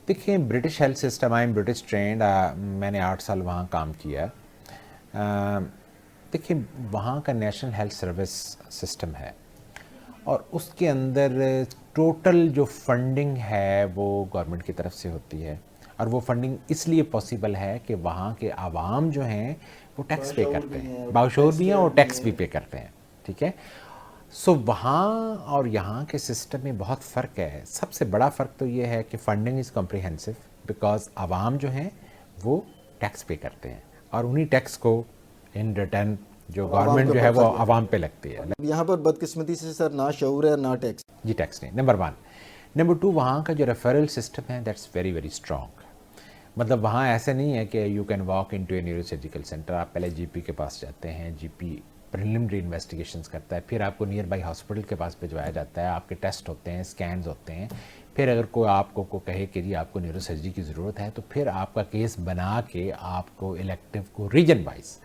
دیکھیں British health system, I am British trained, میں نے 8 سال وہاں کام کیا. دیکھیں وہاں کا نیشنل ہیلتھ سروس سسٹم ہے اور اس کے اندر ٹوٹل جو فنڈنگ ہے وہ گورنمنٹ کی طرف سے ہوتی ہے، اور وہ فنڈنگ اس لیے پاسبل ہے کہ وہاں کے عوام جو ہیں وہ ٹیکس پے کرتے ہیں، باشعور بھی ہیں اور ٹیکس بھی پے کرتے ہیں. ٹھیک ہے. سو وہاں اور یہاں کے سسٹم میں بہت فرق ہے. سب سے بڑا فرق تو یہ ہے کہ فنڈنگ از کمپریہنسو بیکاز عوام جو ہیں وہ ٹیکس پے کرتے ہیں اور انہی ٹیکس کو ان ریٹرن جو گورنمنٹ جو ہے وہ عوام پہ لگتی ہے. یہاں پر بدقسمتی سے سر نہ شعور ہے نہ ٹیکس. جی ٹیکس نہیں، نمبر 1. نمبر 2 وہاں کا جو ریفرل سسٹم ہے دیٹس ویری ویری اسٹرانگ. مطلب وہاں ایسا نہیں ہے کہ you can walk into a neuro surgical centre. آپ پہلے جی پی کے پاس جاتے ہیں، جی پی پریلیمنری انویسٹیگیشنز کرتا ہے، پھر آپ کو نیئر بائی ہاسپٹل کے پاس بھجوایا جاتا ہے، آپ کے ٹیسٹ ہوتے ہیں، اسکینز ہوتے ہیں. پھر اگر کوئی آپ کو کہے کہ جی آپ کو نیورو سرجری کی ضرورت ہے تو پھر آپ کا کیس بنا کے آپ کو الیکٹیو کو ریجن وائز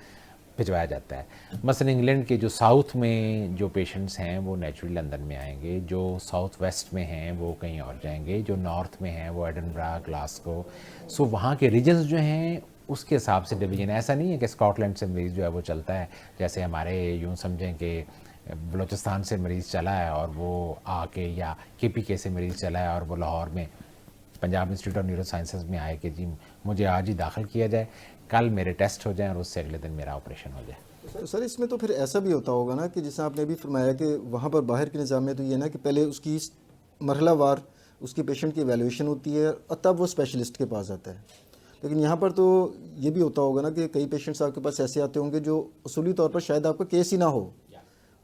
بھجوایا جاتا ہے. مثلا انگلینڈ کے جو ساؤتھ میں جو پیشنٹس ہیں وہ نیچرلی لندن میں آئیں گے، جو ساؤتھ ویسٹ میں ہیں وہ کہیں اور جائیں گے، جو نارتھ میں ہیں وہ ایڈنبرا، گلاسگو. سو وہاں کے ریجنز جو ہیں اس کے حساب سے ڈویژن. ایسا نہیں ہے کہ اسکاٹ لینڈ سے مریض جو ہے وہ چلتا ہے، جیسے ہمارے یوں سمجھیں کہ بلوچستان سے مریض چلا ہے اور وہ آ کے، یا کے پی کے سے مریض چلا ہے اور وہ لاہور میں Punjab institute of neuro sciences میں آئے کہ جی مجھے آج ہی داخل کیا جائے، کل میرے ٹیسٹ ہو جائیں اور اس سے اگلے دن میرا آپریشن ہو جائے. سر اس میں تو پھر ایسا بھی ہوتا ہوگا نا کہ جیسے آپ نے ابھی فرمایا کہ وہاں پر باہر کے نظام میں تو یہ نا کہ پہلے اس کی مرحلہ وار اس کے پیشنٹ کی ایویلیویشن ہوتی ہے اور تب وہ اسپیشلسٹ کے پاس آتا ہے. لیکن یہاں پر تو یہ بھی ہوتا ہوگا نا کہ کئی پیشنٹس آپ کے پاس ایسے آتے ہوں گے جو اصولی طور پر شاید آپ کا کیس ہی نہ ہو،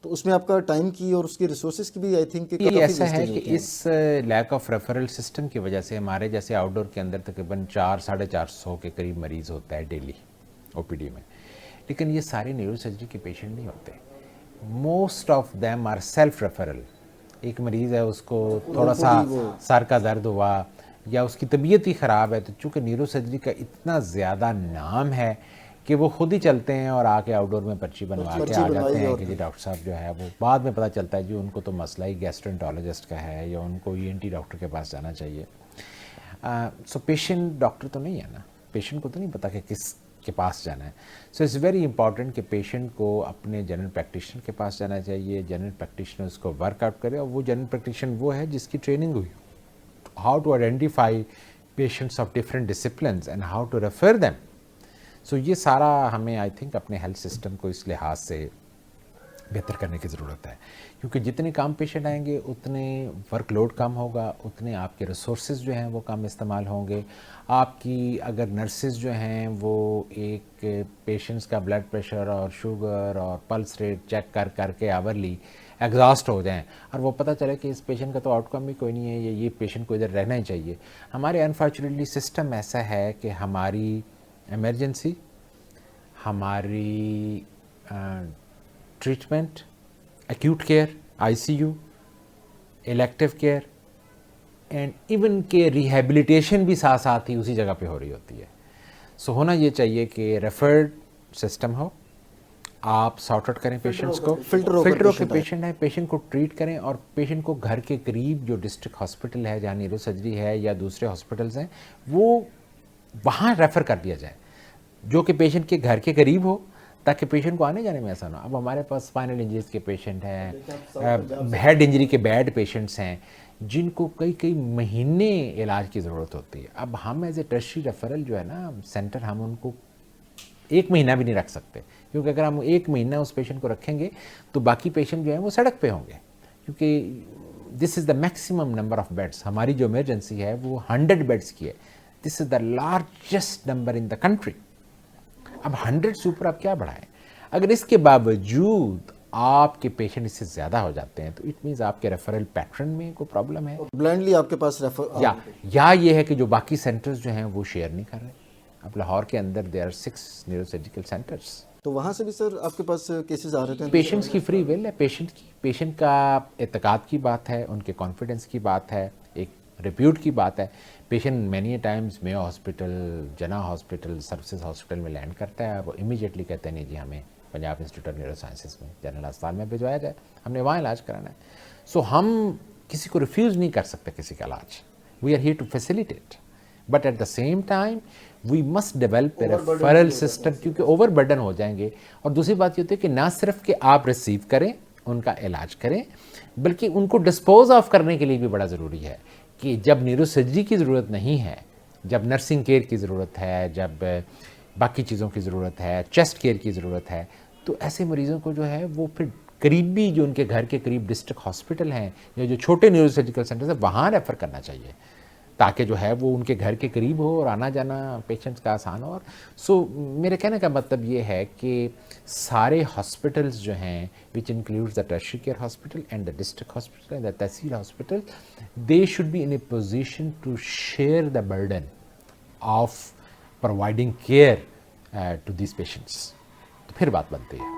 تو اس میں آپ کا ٹائم کی اور اس کی ریسورسز کی بھی آئی تھنک کہ یہ ایسا ہے کہ اس لیک آف ریفرل سسٹم کی وجہ سے ہمارے جیسے آؤٹ ڈور کے اندر تقریباً 400-450 کے قریب مریض ہوتا ہے ڈیلی او پی ڈی میں. لیکن یہ سارے نیورو سرجری کے پیشنٹ نہیں ہوتے. Most of them are self referral. ایک مریض ہے، اس کو تھوڑا سا سر کا درد ہوا یا اس کی طبیعت ہی خراب ہے، تو چونکہ نیورو سرجری کا اتنا زیادہ نام ہے کہ وہ خود ہی چلتے ہیں اور آ کے آؤٹ ڈور میں پرچی بنوا کے آ جاتے ہیں کہ جی ڈاکٹر صاحب جو ہے وہ بعد میں پتہ چلتا ہے جی ان کو تو مسئلہ ہی گیسٹرنٹالوجسٹ کا ہے یا ان کو ای این ٹی ڈاکٹر کے پاس جانا چاہیے. سو پیشنٹ ڈاکٹر تو نہیں ہے نا، پیشنٹ کو تو نہیں پتا کہ کس کے پاس جانا ہے. سو اٹس ویری امپورٹنٹ کہ پیشنٹ کو اپنے جنرل پریکٹیشنر کے پاس جانا چاہیے، جنرل پریکٹیشنر اس کو ورک آؤٹ کرے، اور وہ جنرل پریکٹیشنر وہ ہے جس کی ٹریننگ ہوئی how to identify patients of different disciplines and how to refer them. So یہ سارا ہمیں آئی تھنک اپنے ہیلتھ سسٹم کو اس لحاظ سے بہتر کرنے کی ضرورت ہے، کیونکہ جتنے کم پیشنٹ آئیں گے اتنے ورک لوڈ کم ہوگا، اتنے آپ کے ریسورسز جو ہیں وہ کم استعمال ہوں گے. آپ کی اگر نرسز جو ہیں وہ ایک پیشنٹس کا بلڈ پریشر اور شوگر اور پلس ریٹ چیک کر کے آورلی ایگزاسٹ ہو جائیں اور وہ پتہ چلے کہ اس پیشنٹ کا تو آؤٹ کم بھی کوئی نہیں ہے، یہ پیشنٹ کو ادھر رہنا ہی چاہیے. ہمارے انفارچونیٹلی سسٹم ایسا ہے کہ ہماری ایمرجنسی، ہماری treatment, acute care, I C U, elective care and even کہ ریہیبلیٹیشن بھی ساتھ ساتھ ہی اسی جگہ پہ ہو رہی ہوتی ہے. سو ہونا یہ چاہیے کہ ریفرڈ سسٹم ہو، آپ سارٹ آؤٹ کریں پیشنٹس کو، فلٹر ہو کے پیشنٹ ہے، پیشنٹ کو ٹریٹ کریں اور پیشنٹ کو گھر کے قریب جو ڈسٹرکٹ ہاسپٹل ہے جہاں نیورو سرجری ہے یا دوسرے ہاسپٹلس ہیں وہ وہاں ریفر کر دیا جائے جو کہ پیشنٹ کے گھر کے قریب ہو، تاکہ پیشنٹ کو آنے جانے میں ایسا نہ ہو. اب ہمارے پاس اسپائنل انجریز کے پیشنٹ ہیں، ہیڈ انجری کے بیڈ پیشنٹس ہیں جن کو کئی مہینے علاج کی ضرورت ہوتی ہے. اب ہم ایز اے ٹرشری ریفرل جو ہے نا سینٹر، ہم ان کو 1 مہینہ بھی نہیں رکھ سکتے، کیونکہ اگر ہم 1 مہینہ اس پیشنٹ کو رکھیں گے تو باقی پیشنٹ جو ہیں وہ سڑک پہ ہوں گے، کیونکہ this is the maximum number of beds. ہماری جو ایمرجنسی ہے وہ 100 بیڈس کی ہے، this is the largest number in the country. اب 100 سے اوپر آپ کیا بڑھائیں؟ اگر اس کے باوجود آپ کے پیشنٹ اس سے زیادہ ہو جاتے ہیں تو اٹ مینز آپ کے ریفرل پیٹرن میں کوئی پرابلم ہے، بلائنڈلی آپ کے پاس یا یہ ہے کہ جو باقی سینٹرز جو ہیں وہ شیئر نہیں کر رہے. اب لاہور کے اندر there are 6 neuro surgical centres. تو وہاں سے بھی سر آپ کے پاس کیسز آ رہے تھے؟ پیشنٹس کی فری ول ہے، پیشنٹ کا اعتقاد کی بات ہے، ان کے کانفیڈنس کی بات ہے، ایک ریپیوٹ کی بات ہے. پیشنٹ مینی ٹائمز میو ہاسپٹل، جنا ہاسپٹل، سروسز ہاسپٹل میں لینڈ کرتا ہے، وہ امیجیٹلی کہتے ہیں نہیں جی ہمیں Punjab institute of neuro sciences میں جنرل اسپتال میں بھجوایا جائے، ہم نے وہاں علاج کرانا ہے. سو ہم کسی کو ریفیوز نہیں کر سکتے کسی کا علاج. We are here to facilitate. But at the same time we must develop a referral system, کیونکہ اوور برڈن ہو جائیں گے. اور دوسری بات یہ ہوتی ہے کہ نہ صرف کہ آپ ریسیو کریں, ان کا علاج کریں, بلکہ ان کو ڈسپوز آف کرنے کے لیے بھی بڑا ضروری ہے کہ جب نیورو سرجری کی ضرورت نہیں ہے, جب نرسنگ کیئر کی ضرورت ہے, جب باقی چیزوں کی ضرورت ہے, چیسٹ کیئر کی ضرورت ہے, تو ایسے مریضوں کو جو ہے وہ پھر قریبی جو ان کے گھر کے قریب ڈسٹرکٹ ہاسپٹل ہیں یا جو چھوٹے نیورو سرجیکل سینٹرز ہیں وہاں ریفر کرنا چاہیے, تاکہ جو ہے وہ ان کے گھر کے قریب ہو اور آنا جانا پیشنٹس کا آسان ہو. اور میرے کہنے کا مطلب یہ ہے کہ سارے ہاسپٹلز جو ہیں which includes the tertiary care hospital and the district hospital and the tehsil hospital, they should be in a position to share the burden of providing care to these patients. تو پھر بات بنتی ہے.